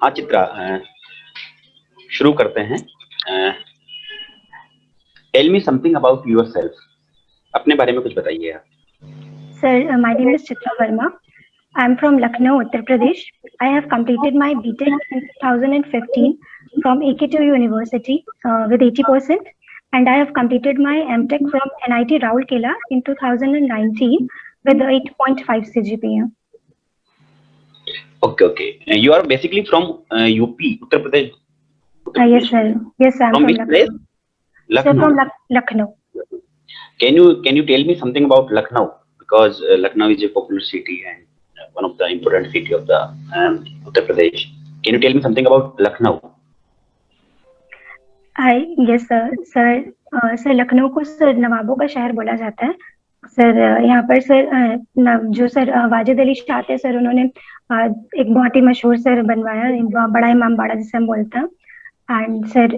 हाँ चित्रा, शुरू करते हैं। Tell me something about yourself. अपने बारे में कुछ बताइए आप। Sir, my name is Chitra Verma. I'm from Lucknow, Uttar Pradesh. I have completed my BTech in 2015 from AK2 University with 80%, and I have completed my MTech from NIT Rourkela in 2019 with 8.5 CGPA. Okay. You are basically from UP, Uttar Pradesh. Yes, sir. Yes, I'm From from which place? Lucknow. Sir, from Lucknow. Can you tell me something about Lucknow? Because Lucknow is a popular city and one of the important city of the Uttar Pradesh. Can you tell me something about Lucknow? Yes, sir. Sir Lucknow को sir नवाबों का शहर बोला जाता है। Sir यहाँ पर sir जो sir Wajid Ali Shah थे सर, उन्होंने एक बहुत ही मशहूर सर बनवाया, बड़ा इमामबाड़ा जिसे हम बोलते हैं। एंड सर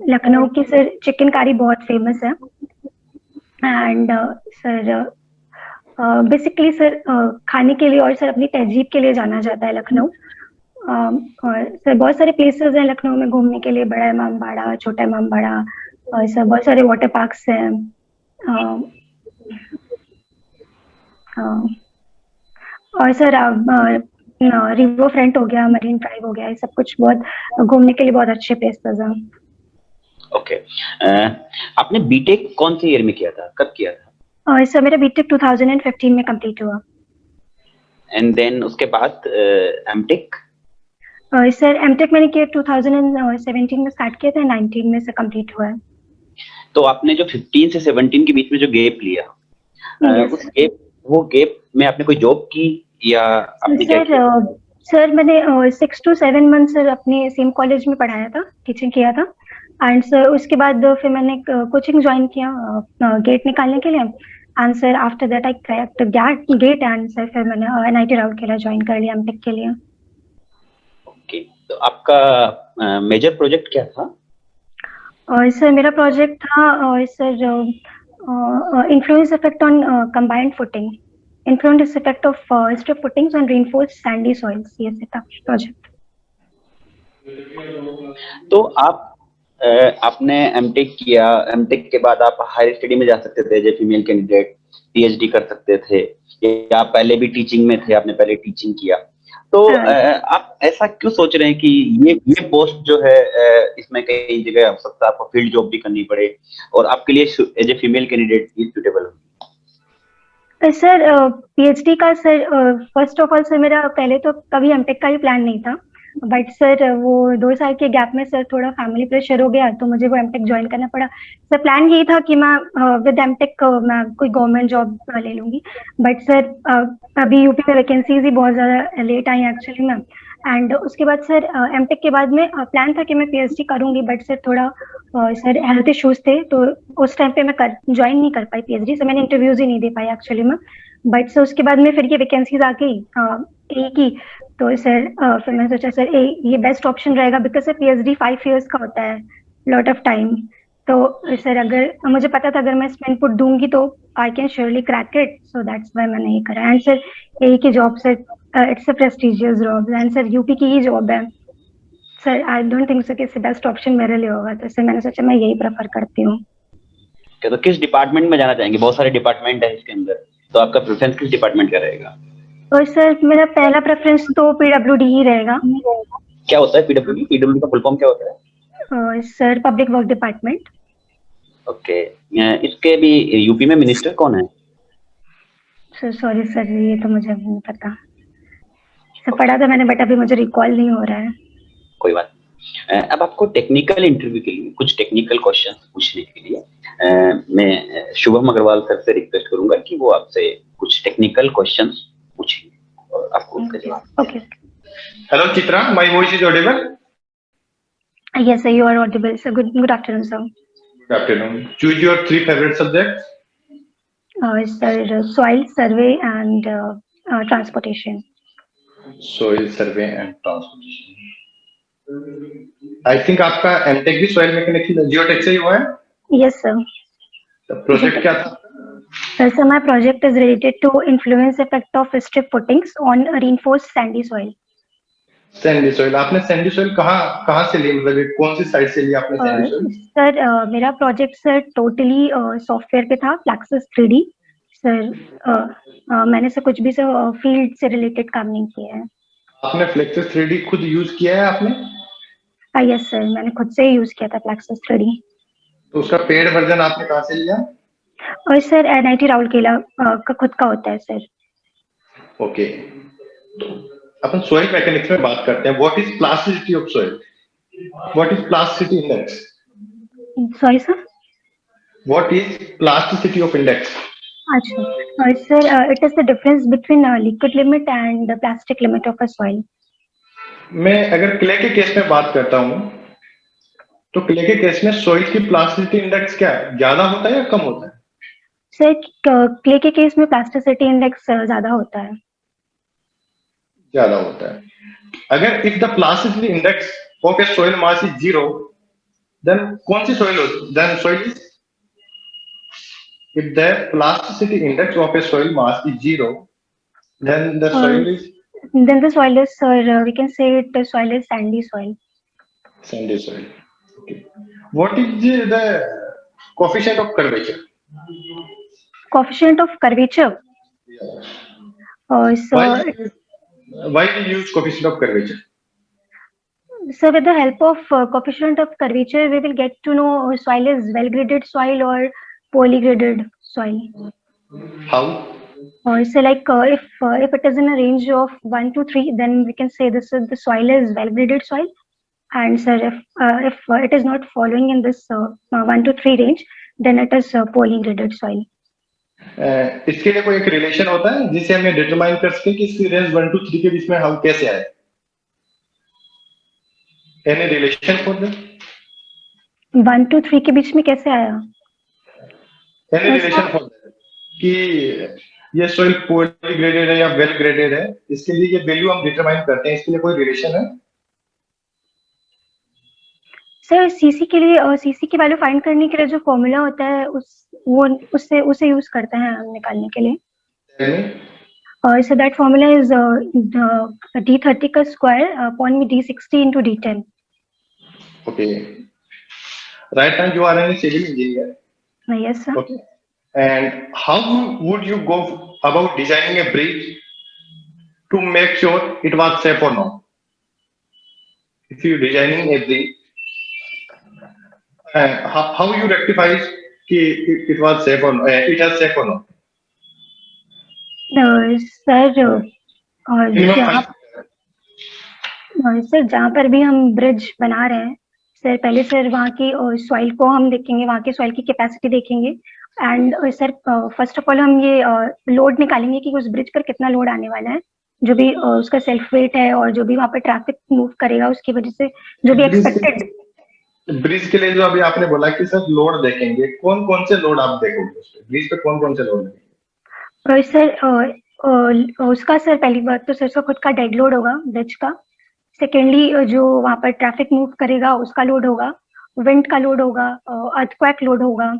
लखनऊ की सर चिकन कारी बहुत फेमस है। एंड सर बेसिकली सर खाने के लिए और सर अपनी तहजीब के लिए जाना जाता है लखनऊ। और सर बहुत सारे प्लेसेस हैं लखनऊ में घूमने के लिए, बड़ा इमामबाड़ा, छोटा इमामबाड़ा, और सर बहुत सारे वाटर पार्क्स हैं। और सर रिवर फ्रंट हो गया, मरीन ड्राइव हो गया, ये सब कुछ बहुत घूमने के लिए बहुत अच्छे प्लेसेस हैं। ओके, आपने बीटेक कौन से ईयर में किया था, कब किया था? सर मेरा बीटेक 2015 में कंप्लीट हुआ। एंड देन उसके बाद एमटेक? सर एमटेक मैंने किया 2017 में स्टार्ट किया था, 19 में से कंप्लीट हुआ है। तो आपने जो 15 से 17 के बीच में जो गैप लिया, उस वो गैप में आपने कोई जॉब की या आपने क्या किया? सर मैंने 6 to 7 मंथ सर अपने सेम कॉलेज में पढ़ाया था, टीचिंग किया था। एंड सर उसके बाद फिर मैंने कोचिंग ज्वाइन किया गेट निकालने के लिए। And sir after that I cracked GATE and sir फिर मैंने एनआईटी राउरकेला ज्वाइन कर लिया एमटेक के लिए। ओके, तो आपका मेजर प्रोजेक्ट क्या था? सर मेरा प्रोजेक्ट था sir influence effect on combined footing, influence effect of strip footings on reinforced Sandy soils, ये था प्रोजेक्ट। तो आपने एमटेक किया, एमटेक के बाद आप हायर स्टडी में जा सकते थे as a female candidate, PhD कर सकते थे, या आप पहले भी टीचिंग में थे, आपने पहले टीचिंग किया। तो आप ऐसा क्यों सोच रहे हैं कि ये पोस्ट जो है इसमें कई जगह हो सकता है आपको फील्ड जॉब भी करनी पड़े और आपके लिए एज ए फीमेल कैंडिडेट ये सूटेबल होगी? सर पीएचडी का sir first of all sir मेरा पहले तो कभी एमटेक का ही प्लान नहीं था, बट सर वो 2 साल के गैप में सर थोड़ा फैमिली प्रेशर हो गया तो मुझे वो एमटेक ज्वाइन करना पड़ा। सर प्लान यही था कि मैं विद एमटेक मैं कोई गवर्नमेंट जॉब ले लूंगी, बट सर अभी यूपी में वैकेंसीज ही बहुत ज्यादा लेट आई एक्चुअली में। एंड उसके बाद सर एमटेक के बाद में प्लान था कि मैं पीएचडी करूंगी, बट सर थोड़ा सर हेल्थ इश्यूज थे तो उस टाइम पे मैं ज्वाइन नहीं कर पाई पीएचडी, सो मैंने इंटरव्यूज ही नहीं दे पाई एक्चुअली में। बट सर उसके बाद में फिर ये वैकेंसीज आ गई की, तो सर फिर मैंने सोचा सर ये बेस्ट ऑप्शन रहेगा, बिकॉज सर पीएचडी 5 years का होता है, लॉट ऑफ टाइम। तो सर अगर मुझे पता था अगर मैं इसमें इनपुट दूंगी तो I can surely crack it, so that's why मैंने ये करा। एंड सर ए की job sir it's a prestigious job and sir UP की ही जॉब है sir, I don't think so कि इससे बेस्ट ऑप्शन मेरे लिए होगा, तो सर मैंने सोचा मैं यही प्रेफर करती हूँ। तो किस डिपार्टमेंट में जाना चाहेंगे? बहुत सारे डिपार्टमेंट है इसके अंदर, तो आपका प्रेफरेंस किस डिपार्टमेंट का रहेगा? और सर मेरा पहला प्रेफरेंस तो पीडब्ल्यूडी ही रहेगा। क्या होता है पीडब्ल्यूडी? पीडब्ल्यूडी का फुल फॉर्म क्या होता है? Sir public work department. Okay, इसके भी यूपी में मिनिस्टर कौन है? सर सॉरी सर, ये तो मुझे नहीं पता सर, पढ़ा था मैंने बट अभी मुझे रिकॉल नहीं हो रहा है। कोई बात। अब आपको टेक्निकल इंटरव्यू के लिए कुछ टेक्निकल क्वेश्चंस पूछने के लिए मैं शुभम अग्रवाल सर से रिक्वेस्ट करूंगा कि वो आपसे कुछ टेक्निकल क्वेश्चंस पूछेंगे और आपको उनका जवाब। Okay. Hello Chitra, my voice is audible? Yes sir, you are audible sir. Good afternoon sir. Good afternoon. Choose your 3 favourite subjects. Sir soil survey and transportation. Soil survey and transportation. I think आपका MTech भी soil mechanics geotech से ही हुआ है? Yes sir. तो project क्या था? Sir my project is related to influence effect of strip footings on reinforced sandy soil. Sandy soil, आपने सैंडी सॉइल कहाँ कहाँ से ली, मतलब ये कौन सी साइट से ली आपने सैंडी सॉइल? सर मेरा प्रोजेक्ट सर टोटली सॉफ्टवेयर पे था, फ्लैक्सिस 3D। सर मैंने सर कुछ भी सर फील्ड से रिलेटेड काम नहीं किया है। आपने फ्लेक्सिस 3D खुद यूज किया है आपने? यस सर, मैंने खुद से ही यूज किया था फ्लैक्सिस 3D। तो उसका पेड वर्जन आपने कहाँ से लिया? और सर NIT राउरकेला का खुद का होता है सर। ओके, तो अपन सॉइल मैकेनिक्स में बात करते हैं। What is plasticity of soil? What is plasticity index? Sorry sir. What is plasticity of index? अच्छा, sir it is the difference between liquid limit and plastic limit of a soil. मैं अगर clay के case में बात करता हूँ, तो clay के केस में सॉइल की प्लास्टिसिटी इंडेक्स क्या है, ज्यादा होता है या कम होता है? सर क्ले के केस में प्लास्टिसिटी इंडेक्स ज्यादा होता है। ज्यादा होता है। अगर if the plasticity index of a soil mass is 0, then कौन सी सॉइल होती है? Then soil is, if the plasticity index of a soil mass is 0, then the soil is Then the soil is, sir, we can say it the soil is sandy soil. sandy soil. Okay. What is the coefficient of curvature? Coefficient of curvature. Yeah. So, Why we use coefficient of curvature? so with the help of coefficient of curvature, we will get to know soil is well graded soil or poorly graded soil. How? So like if it is in a range of 1 to 3, then we can say this is the soil is well graded soil. And sir, if it is not following in this 1 to 3 range, then it is poorly graded soil. इसके लिए कोई एक relation होता है जिससे हम ये determine कर सके कि इसकी रेंज 1 to 3 के बीच में हम कैसे आए? Any relation for that? 1 to 3 के बीच में कैसे आया? Any relation for that? कि ये सॉइल पोअरली ग्रेडेड है या वेल ग्रेडेड है, इसके लिए ये वैल्यू हम डिटरमाइन करते हैं, इसके लिए कोई रिलेशन है? सर सीसी के लिए सीसी की वैल्यू फाइंड करने के लिए जो फॉर्मूला होता है उसे यूज करते हैं हम निकालने के लिए। और so that formula is D30 का स्क्वायर अपॉन में D60 into D10. Okay. Right now you are a civil engineer. Yes sir. Okay. And how would you go about designing a bridge to make sure it was safe or not? If you designing a bridge, how you rectify it was safe or not, it is safe or not? Sir जहाँ पर भी हम bridge बना रहे हैं sir, पहले sir वहाँ की सॉइल को हम देखेंगे, वहाँ की सॉइल की कैपेसिटी देखेंगे। And sir first of all हम ये लोड निकालेंगे कि उस ब्रिज पर कितना लोड आने वाला है, जो भी उसका सेल्फ वेट है और जो भी वहाँ पर ट्रैफिक मूव करेगा उसकी वजह से जो भी एक्सपेक्टेड। ब्रिज के लिए जो अभी आपने बोला कि सर लोड देखेंगे, कौन कौन से लोड आप देखोगे ब्रिज पे, कौन कौन से लोड देखेंगे? सर उसका सर पहली बात तो सर उसका खुद का डेड लोड होगा ब्रिज का। सेकेंडली जो वहाँ पर ट्रैफिक मूव करेगा उसका लोड होगा, विंड का लोड होगा, अर्थक्वेक लोड होगा।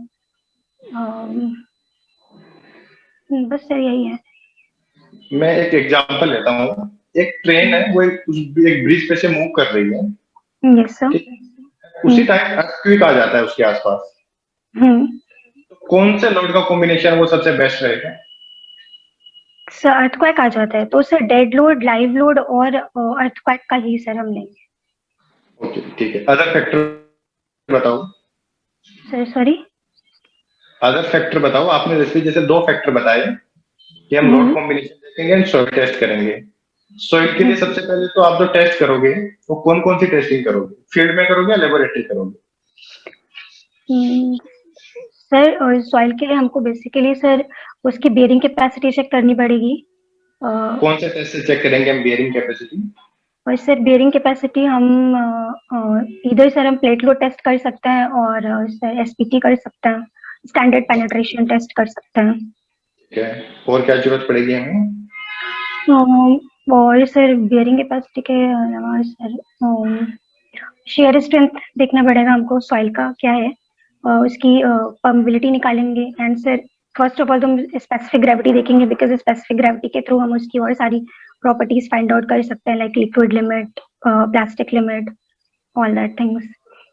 बस सर यही है। मैं एक एग्जांपल लेता हूँ। एक ट्रेन है वो एक ब्रिज पे से मूव कर रही है। Yes sir. उसी टाइम अर्थक्वेक आ जाता है उसके आसपास। तो कौन से लोड का कॉम्बिनेशन वो सबसे बेस्ट रहेगा? सर अर्थक्वेक आ जाता है तो sir dead load, live load और अर्थक्वेक का ही सर हम लेंगे। ओके ठीक है। अदर फैक्टर बताओ। सर सॉरी, अदर फैक्टर बताओ। आपने जैसे 2 फैक्टर बताए कि हम लोड कॉम्बिनेशन देखेंगे एंड सॉइल टेस्ट करेंगे। सॉइल के लिए सबसे पहले तो आप जो टेस्ट करोगे वो कौन कौन सी टेस्टिंग करोगे, फील्ड में करोगे या लेबोरेटरी करोगे? सर सॉइल के लिए हमको बेसिकली सर उसकी बेयरिंग कैपेसिटी चेक करनी पड़ेगी। कौन से टेस्ट से चेक करेंगे हम बेयरिंग कैपेसिटी? और सर बेयरिंग कैपेसिटी हम इधर सर हम प्लेट लोड टेस्ट कर सकते हैं और सर SPT कर सकते हैं, स्टैंडर्ड पेनिट्रेशन टेस्ट कर सकते हैं। ठीक है, और क्या जरूरत पड़ेगी हमें? और सर बेयरिंग कैपेसिटी के अलावा सर शेयर स्ट्रेंथ देखना पड़ेगा हमको, सॉइल का क्या है, उसकी परमेबिलिटी निकालेंगे। And sir first of all तो हम स्पेसिफिक ग्रेविटी देखेंगे, बिकॉज स्पेसिफिक ग्रेविटी के थ्रू हम उसकी और सारी प्रॉपर्टीज फाइंड आउट कर सकते हैं, like liquid limit, plastic limit, all that things.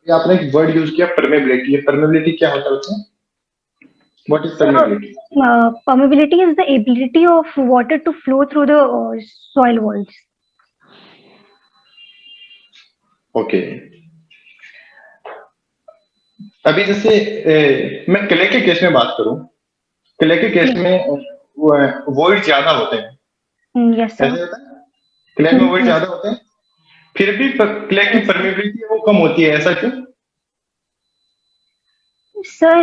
ये आपने एक वर्ड यूज किया परमेबिलिटी, ये परमेबिलिटी क्या होता है उसमें? What is permeability? Permeability is the ability of water to flow through the soil walls. Okay, अभी जैसे मैं क्ले के केस में बात करूं, क्ले के केस में वॉइड ज्यादा होते हैं. Yes, sir. ऐसे होता है, क्ले में वॉइड ज्यादा होते हैं, फिर भी क्ले की परमेबिलिटी वो कम होती है, ऐसा क्यों? सर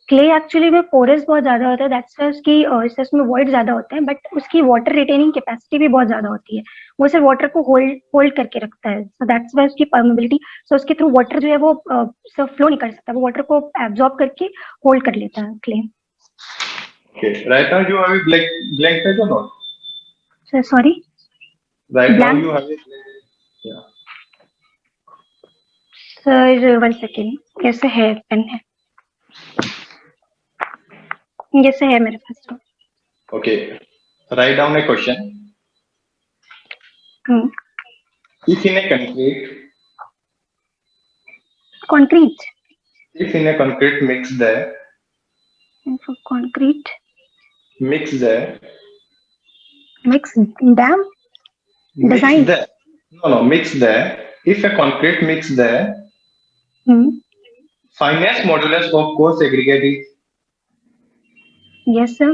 क्ले एक्चुअली में पोरस बहुत ज्यादा होता है, दैट्स व्हाई उसकी इसमें वॉइड ज्यादा होते हैं, बट उसकी वाटर रिटेनिंग कैपेसिटी भी बहुत ज्यादा होती है. वो सिर्फ वाटर को होल्ड करके रखता है, सो दैट्स व्हाई उसकी परमेबिलिटी. सो उसके थ्रू वाटर जो है वो सिर्फ फ्लो नहीं कर सकता, वो वाटर को एब्जॉर्ब करके होल्ड कर लेता है clay. Okay, right now you have a blank page or not? Sir sorry, right now Blank? You have a, या सर 1 सेकेंड, कैसे है पेन है, जैसे है मेरे पास. Okay, right down a question. If in a concrete, if in a concrete mix the for concrete mix the mix dam mix Design. the no mix the if a concrete mix the finest modulus of coarse aggregate is yes sir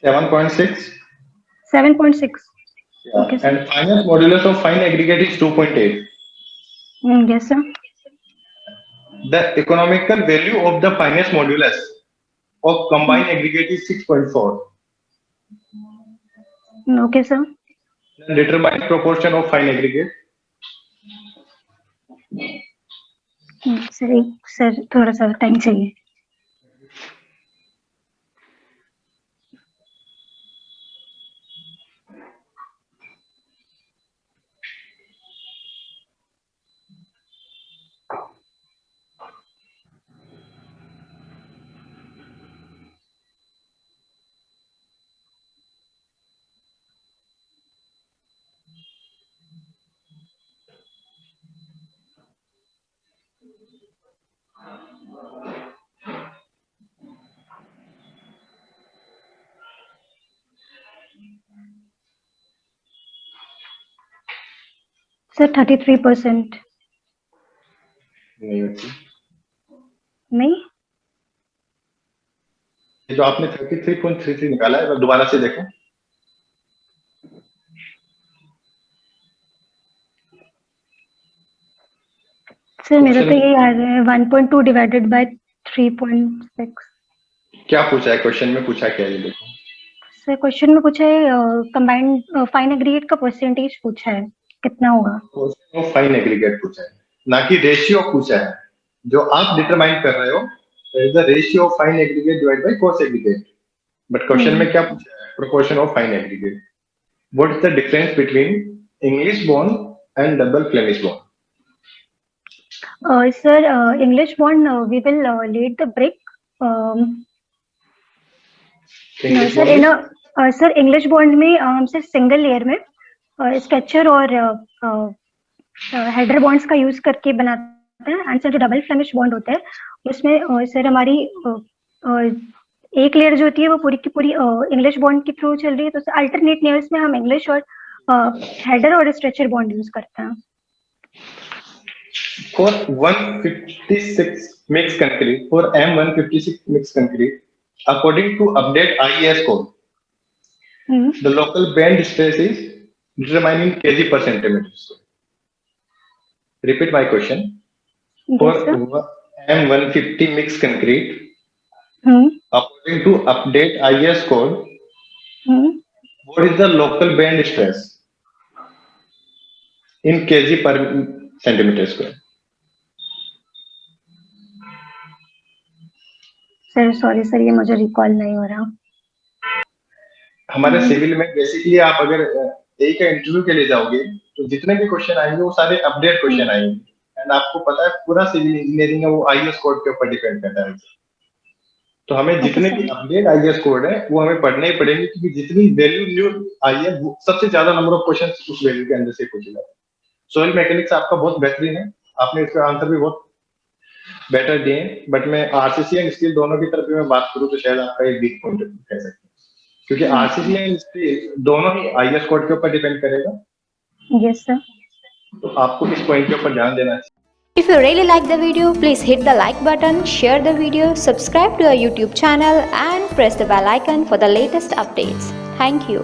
7.6. 7.6. Yeah. Okay, sir. And finest modulus of fine aggregate is 2.8. Yes sir. The economical value of the finest modulus of combined aggregate is 6.4. Okay sir. Then determine proportion of fine aggregate. Sir थोड़ा सा time चाहिए. Sir 33%. नहीं होती. नहीं, ये जो आपने 33.33 निकाला है, दोबारा से देखें. सर मेरा तो ये याद है 1.2 डिवाइडेड बाय 3.6. क्या पूछा है क्वेश्चन में? पूछा क्या ये देखो. सर क्वेश्चन में पूछा है कंबाइंड फाइन एग्रीगेट का परसेंटेज पूछा है, कितना होगा. फाइन एग्रीगेट पूछा है, ना कि रेशियो पूछा है. जो आप डिटरमाइन कर रहे हो is the ratio of fine aggregate divide by coarse aggregate. But question में क्या पूछा है? Proportion of fine aggregate. What is the difference between English bond and double Flemish bond? Sir English bond we will let the brick. Sir English bond में हम सिर्फ single layer में structure और header bonds का use करके बनाते हैं. And sir जो डबल फ्लेमिश बॉन्ड होता है उसमें सर हमारी एक लेयर जो होती है वो पूरी की पूरी इंग्लिश बॉन्ड के थ्रू चल रही है, तो अल्टरनेट लेयर्स में हम इंग्लिश और हेडर और स्ट्रक्चर बॉन्ड यूज करते हैं. For 156 mixed concrete, for M156 mixed concrete, according to update IES code, the local band stress is determined in kg per centimeter square. Repeat my question. For M150 mixed concrete, according to update IES code, what is the local band stress in kg per centimeter square? Sir sorry sir, ये मुझे recall नहीं हो रहा. हमारे civil में basically आप अगर एक इंटरव्यू के लिए जाओगे तो जितने भी क्वेश्चन आएंगे वो सारे अपडेट क्वेश्चन आएंगे. एंड आपको पता है पूरा सिविल इंजीनियरिंग है वो आईएस कोड के ऊपर डिपेंड करता है. तो हमें जितने sir. भी अपडेट आईएएस कोड है वो हमें पढ़ने ही पड़ेंगे, क्योंकि जितनी वैल्यू न्यू आई है वो सबसे ज्यादा नंबर ऑफ क्वेश्चन उस वैल्यू के अंदर से पूछेगा। सॉइल मैकेनिक्स आपका बहुत बेहतरीन है, आपने इसका आंसर भी बहुत बेटर दिए, बट मैं आरसीसी एंड स्टील दोनों की तरफ भी मैं बात करूं तो शायद आपका एक वीक पॉइंट कह सकते हैं, क्योंकि आरसीसी एंड स्टील दोनों ही आईएएस कोड के ऊपर डिपेंड करेगा, Yes, sir. तो आपको इस पॉइंट के ऊपर ध्यान देना चाहिए। If you really like the video, please hit the like button, share the video, subscribe to our YouTube channel and press the bell icon for the latest updates. Thank you.